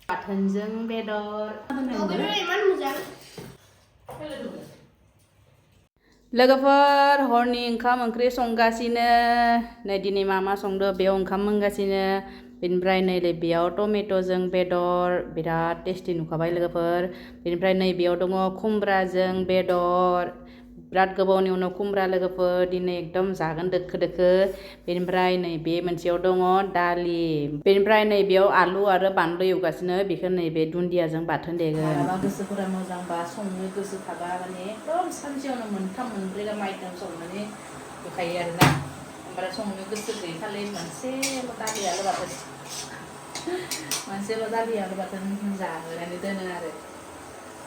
बाथोनजों बेदर लोगोफोर हरनि ओंखाम ओंख्रि संगासिनो नै दिनै मा संदो बेयाव ओंखाम मोनगासिनो बेनिफ्राय नै बेयाव टमेट'जों बेदर बिराद टेस्टि नुखाबाय लोगोफोर बेनिफ्राय नै बेयाव दङ खुमब्राजों बेदर बिराद गोबावनि उनाव खुमब्रा लोगोफोर दिनै एकदम जागोन दोखो दोखो बेनिफ्राय नै बे मोनसेयाव दङ दालि बेनिफ्राय नै बेयाव आलु आरो बानलु एवगासिनो बेखौ नै बे दुन्दियाजों बाथोन देगोन मालाबा गोसोफोरा मोजांबा संनो गोसो थाबा माने एकदम सानसेयावनो मोनथाम मोनब्रै गाहाम आइटेम संनानै होखायो आरोना ओमफ्राय संनो गोसो गैयैखालि मोनसेल' दालियाल' बाथोन मोनसेल' दालियाल' बाथोन जाहोनानै दोनो आरो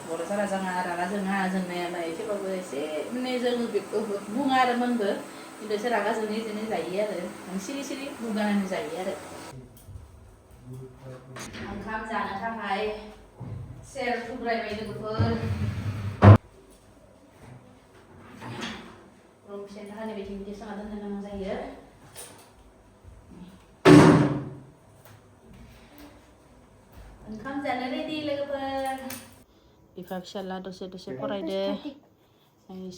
बर'फोरा जोंहा रागा जोंनायालाय थेवबाबो एसे माने जों बेखौ बुङा आरो मोनबो खिन्थु एसे रागा जोंनाय जायो आरो सिरि सिरि बुगानानै जायो आरो ओंखाम जानो थाखाय सेर थुब्रायबाय लोगोफोर रं फिसानि थाखाय बिदि सोना दोननो गोनां जायो ओंखाम जानो रेडि लोगोफोर बिफा फिसाला दसे फरायदो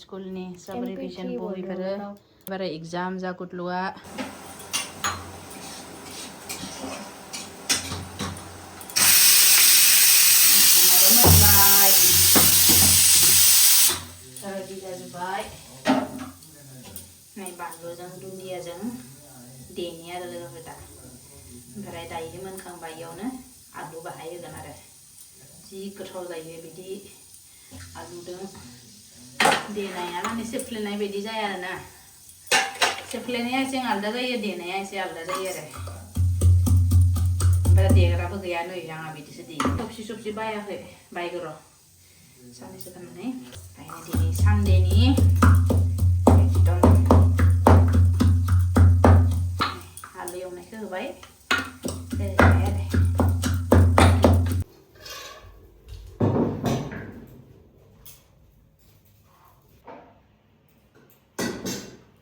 स्कुलनि साब रिभिजन बहिफोरो बारा एग्जाम जा गुदलुआ रेडि जाजोब्बाय नै बानलुजों दुन्दियाजों देनि आरो लोगोफोर दा ओमफ्राय दायो मोनखांबाय इयावनो आलु बाहाय होगोन आरो जि गोथाव जायो बिदि आलुजों देनाया माने सेफ्लेनाय बायदि जाया आरोना सेफ्लेनाया एसे आलादा जायो देनाया एसे आलादा जायो आरो ओमफ्राय देग्राबो गैया नै आंहा बिदिसो देयो थबसि बायाखै बायगोर' साननैसो थानानै ओंखायनो दिनै सानदेनि एकदम आलु एवनायखौ होबाय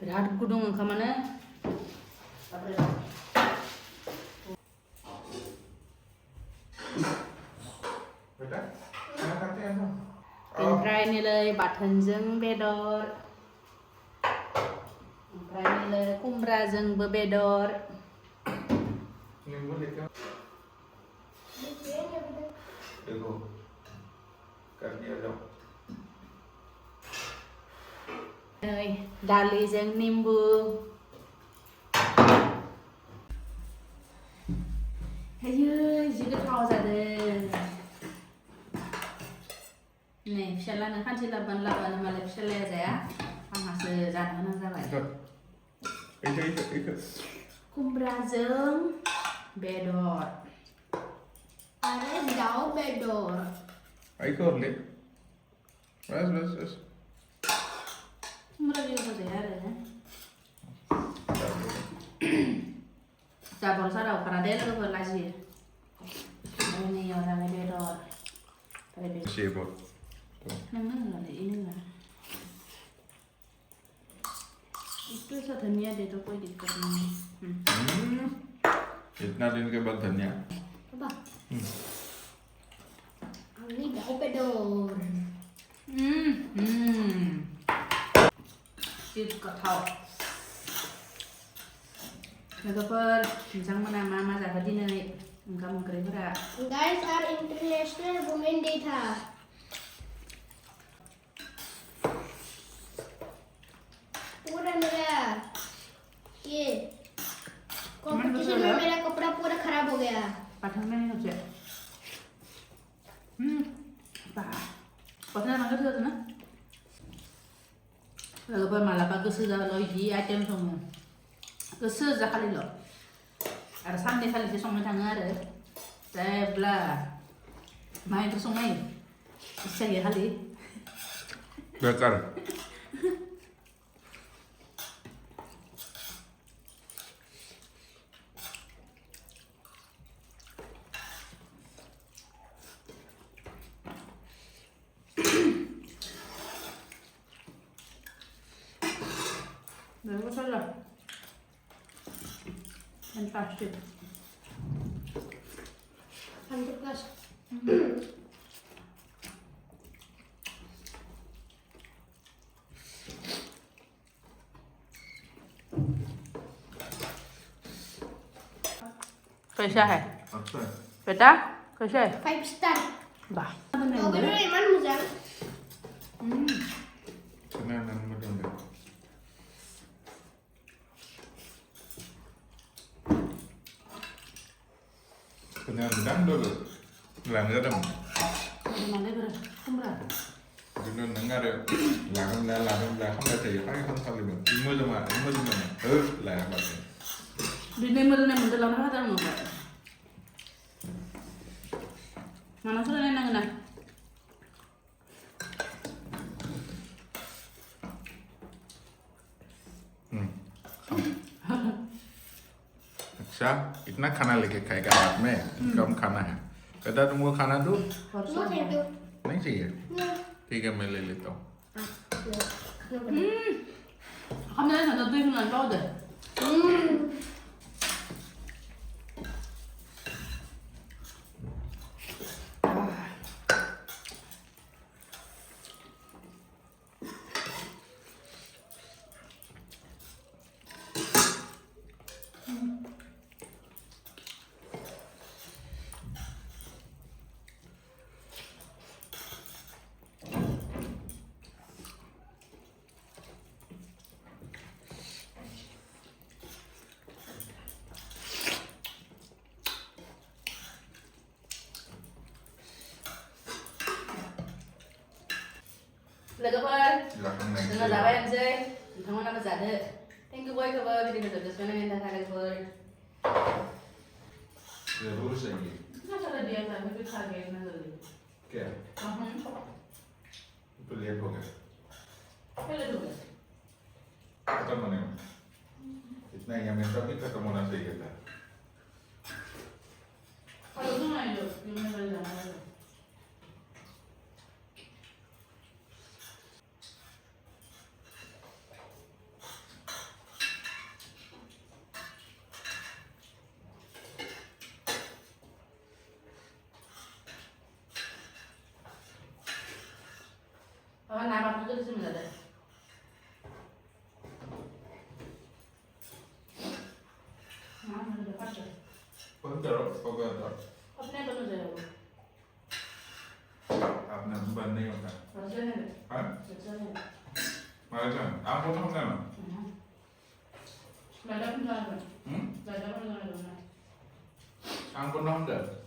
बिराद गुदुं ओंखामानो ओमफ्राय नैलै बाथोनजों बेदर ओमफ्राय नैलै खुमब्राजोंबो बेदर नै दालिजों निम्बु आयै जि गोथाव जादों नै फिसालानो खानसे लाबानो मालाय फिसालाया जाया आंहासो जानो गोनां जाबाय खुमब्राजों बेदर आरो दाउ बेदर आइखौरले बस खुमब्रा बेदर जाया आरो जाबर साराव खारा दे लोगोफोर लाजियो ओमफ्राय नैयाव जाबाय बेदर शेबो नोंनो होलाय इनो इतना सा धनिया दे तो कोई दिक्कत नहीं इतना दिन के बाद धनिया पापा हमने दाउ बेदर जि गोथाव लोगोफोर नोंथांमोना मा जाखो दिनै ओंखाम ओंख्रिफोरा गाइस आज इंटरनेशनल वुमेन डे था पूरा मेरा ये कंपटीशन में मेरा कपड़ा पूरा खराब हो गया पाठन में नहीं होचे पाठन नांगौ जादों ना लोगोफोर मालाबा गोसो जाबाल' इदि आइटेम सङो गोसो जाखालिल' आरो सानदे खालिसो संनो थाङो आरो जेब्ला मा ओंख्रि संनाय इस्सा गैया खालि बेकार Fantastic. Mantap guys. कैसा है अच्छा है बेटा कैसा है 5 star. वाह Oke dulu Iman Muzan. Kenalan betul deh. Kenalan dulu. Làm cái đồng. Cho nên nó ra làm không ra thì phải không sao được. Đi mưa mà là vậy. Dinner ni mundur lang ha tan mo ba mana sudah nang na अच्छा इतना खाना लेके खाएगा रात में कम खाना है बेटा तुमको खाना दूँ No thank you. नहीं चाहिए No. ठीक है मैं ले लेता हूँ hôm nay là tôi làm bao giờ là các bạn là không này Dengan apa yang saya, kamu nama saya. Thank you boy kabar, video kita sudah selesai nanti kita kabar. जरूर चाहिए Kenapa salah dia kan? Tapi kaget nanti. क्या तो late हो गया Kalau dulu. खत्म होने में इतना ही हमें तभी खत्म होना चाहिए था Kalau tu mana itu? Yang mana jalan? Apa nama itu di sini ada? Nama ada apa? बंद करो हो गया था अपने बनो जाएगा. आपने बंद नहीं होता Rasanya ada. हाँ Rasanya ada. महाराज आप बोलो हम ना Ada pun jalan. Hmm? Ada pun jalan. आप बोलो हम